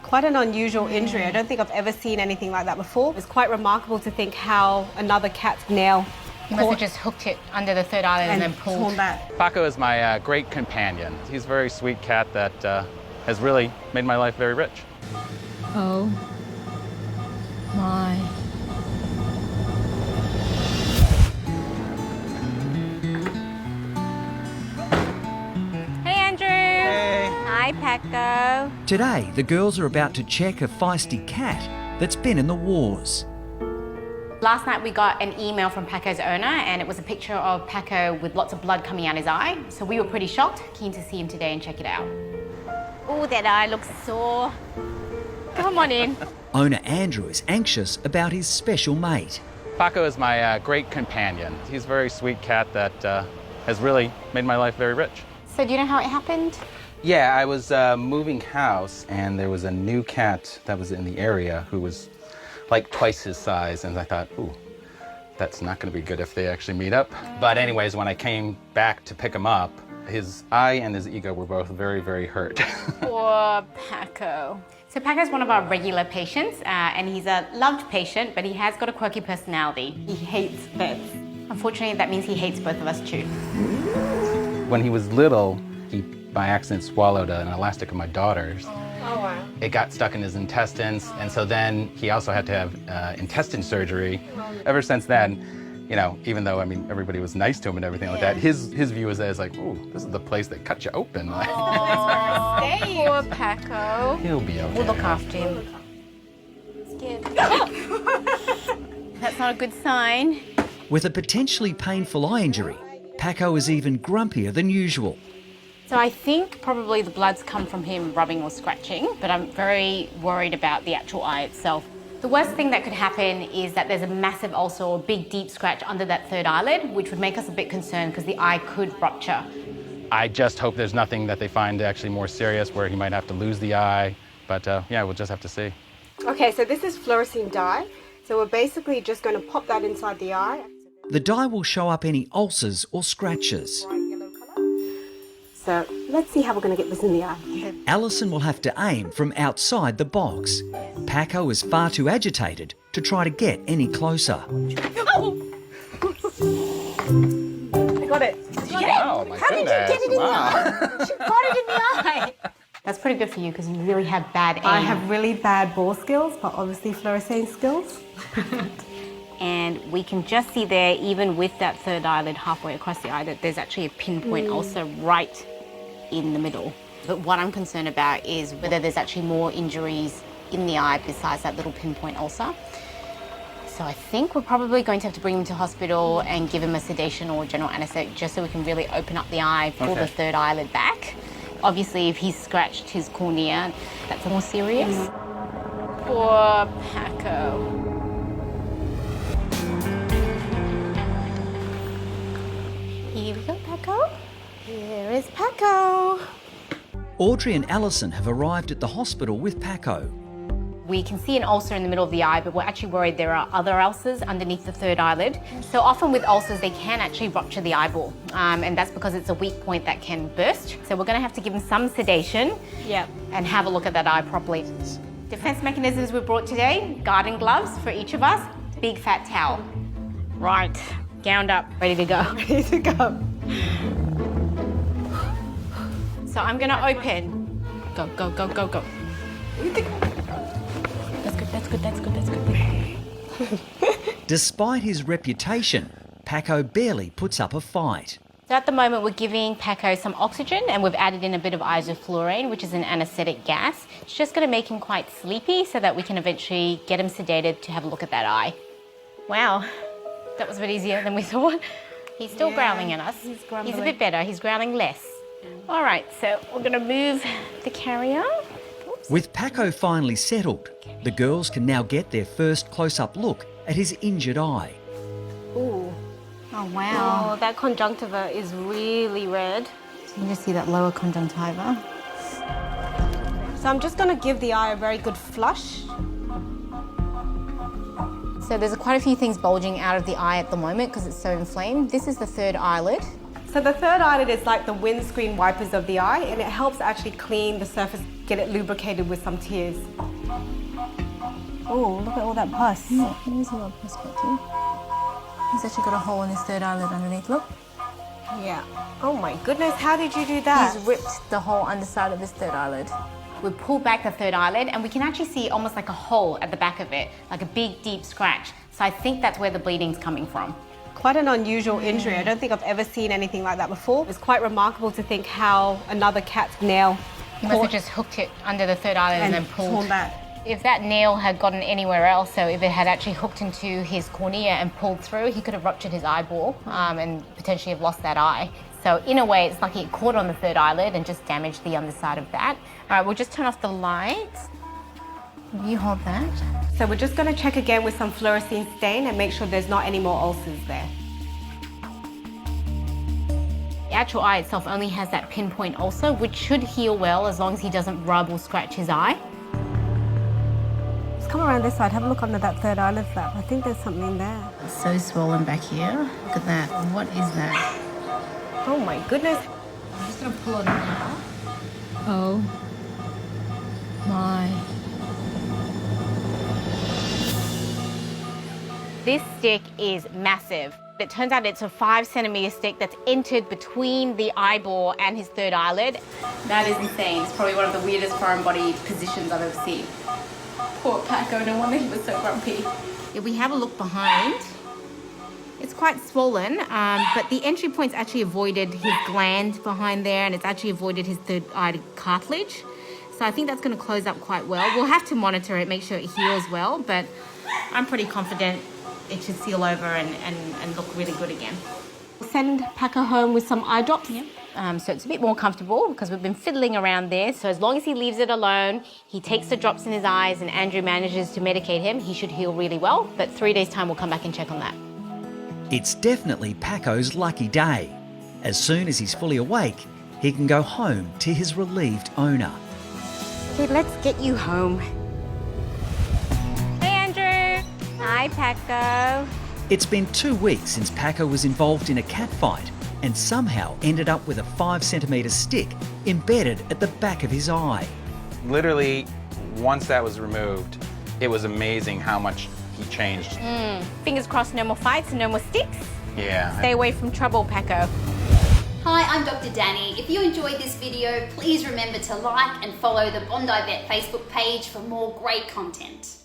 quite an unusual injury. I don't think I've ever seen anything like that before. It's quite remarkable to think how another cat's nail He must have just hooked it under the third eyelid and then pulled that. Paco is my great companion. He's a very sweet cat that has really made my life very rich. Oh my. Hey, Andrew. Hey. Hi, Paco. Today, the girls are about to check a feisty cat that's been in the wars. Last night we got an email from Paco's owner and it was a picture of Paco with lots of blood coming out his eye. So we were pretty shocked, keen to see him today and check it out. Oh, that eye looks sore. Come on in. Owner Andrew is anxious about his special mate. Paco is my great companion. He's a very sweet cat that has really made my life very rich. So do you know how it happened? Yeah, I was moving house and there was a new cat that was in the area who was like twice his size, and I thought, ooh, that's not going to be good if they actually meet up. But anyways, when I came back to pick him up, his eye and his ego were both very, very hurt. Poor Paco. So Paco's one of our regular patients, and he's a loved patient, but he has got a quirky personality. He hates vets. Unfortunately, that means he hates both of us too. When he was little, he by accident swallowed an elastic of my daughter's. Oh, wow. It got stuck in his intestines, and so then he also had to have intestine surgery. Ever since then, you know, even though, I mean, everybody was nice to him and everything like that, his view is like, ooh, this is the place that cut you open. Like, Poor Paco. he'll be okay. We'll look after him. Scared. That's not a good sign. With a potentially painful eye injury, Paco is even grumpier than usual. So I think probably the blood's come from him rubbing or scratching, but I'm very worried about the actual eye itself. The worst thing that could happen is that there's a massive ulcer or a big deep scratch under that third eyelid, which would make us a bit concerned because the eye could rupture. I just hope there's nothing that they find actually more serious where he might have to lose the eye, but yeah, we'll just have to see. Okay, so this is fluorescein dye. So we're basically just going to pop that inside the eye. The dye will show up any ulcers or scratches. Bright yellow colour. So let's see how we're going to get this in the eye. Alison will have to aim from outside the box. Paco is far too agitated to try to get any closer. Oh! I got it. Oh, my How did you goodness. get it in the Wow. eye? She got it in the eye. That's pretty good for you because you really have bad aim. I have really bad ball skills, but obviously fluorescein skills. And we can just see there, even with that third eyelid halfway across the eye, that there's actually a pinpoint ulcer right in the middle. But what I'm concerned about is whether there's actually more injuries in the eye besides that little pinpoint ulcer. So I think we're probably going to have to bring him to hospital and give him a sedation or general anaesthetic just so we can really open up the eye, pull the third eyelid back. Obviously, if he's scratched his cornea, that's more serious. Poor Paco. Here we go, Paco. Here is Paco. Audrey and Alison have arrived at the hospital with Paco. We can see an ulcer in the middle of the eye, but we're actually worried there are other ulcers underneath the third eyelid. So often with ulcers, they can actually rupture the eyeball, and that's because it's a weak point that can burst. So we're gonna have to give him some sedation and have a look at that eye properly. Defense mechanisms we brought today, garden gloves for each of us, big fat towel. Right, gowned up, ready to go. Ready to go. So I'm gonna open. Go, go, go, go, go. That's good. Despite his reputation, Paco barely puts up a fight. So at the moment we're giving Paco some oxygen and we've added in a bit of isoflurane, which is an anaesthetic gas. It's just going to make him quite sleepy so that we can eventually get him sedated to have a look at that eye. Wow, that was a bit easier than we thought. He's still growling at us. He's a bit better, he's growling less. All right, so we're going to move the carrier. With Paco finally settled, the girls can now get their first close-up look at his injured eye. Ooh. Oh, wow. Oh, that conjunctiva is really red. You can just see that lower conjunctiva. So I'm just going to give the eye a very good flush. So there's quite a few things bulging out of the eye at the moment because it's so inflamed. This is the third eyelid. So the third eyelid is like the windscreen wipers of the eye, and it helps actually clean the surface, get it lubricated with some tears. Oh, look at all that pus. There's a lot of pus back too. He's actually got a hole in his third eyelid underneath, look. Yeah. Oh my goodness, how did you do that? He's ripped the whole underside of his third eyelid. We pull back the third eyelid and we can actually see almost like a hole at the back of it, like a big deep scratch. So I think that's where the bleeding's coming from. Quite an unusual injury. I don't think I've ever seen anything like that before. It's quite remarkable to think how another cat's nail He must have just hooked it under the third eyelid and then pulled. torn back. If that nail had gotten anywhere else, so if it had actually hooked into his cornea and pulled through, he could have ruptured his eyeball and potentially have lost that eye. So in a way, it's like it caught on the third eyelid and just damaged the underside of that. All right, we'll just turn off the lights. You hold that. So we're just going to check again with some fluorescein stain and make sure there's not any more ulcers there. The actual eye itself only has that pinpoint ulcer, which should heal well as long as he doesn't rub or scratch his eye. Let's come around this side, have a look under that third eyelid flap. I think there's something there. It's so swollen back here. Look at that. What is that? Oh my goodness. I'm just gonna pull it out. Oh my. This stick is massive. It turns out it's a 5 centimeter stick that's entered between the eyeball and his third eyelid. That is insane. It's probably one of the weirdest foreign body positions I've ever seen. Poor Paco, no wonder he was so grumpy. If we have a look behind, it's quite swollen, but the entry point's actually avoided his gland behind there, and it's actually avoided his third eye cartilage. So I think that's going to close up quite well. We'll have to monitor it, make sure it heals well, but I'm pretty confident it should seal over and look really good again. We'll send Paco home with some eye drops. Yeah. So it's a bit more comfortable because we've been fiddling around there. So as long as he leaves it alone, he takes the drops in his eyes and Andrew manages to medicate him, he should heal really well. But 3 days' time, we'll come back and check on that. It's definitely Paco's lucky day. As soon as he's fully awake, he can go home to his relieved owner. Okay, let's get you home. Hey, Andrew. Hi, Paco. It's been 2 weeks since Paco was involved in a cat fight and somehow ended up with a 5 centimetre stick embedded at the back of his eye. Literally, once that was removed, it was amazing how much he changed. Fingers crossed, no more fights and no more sticks. Yeah. Stay away from trouble, Paco. Hi, I'm Dr. Danny. If you enjoyed this video, please remember to like and follow the Bondi Vet Facebook page for more great content.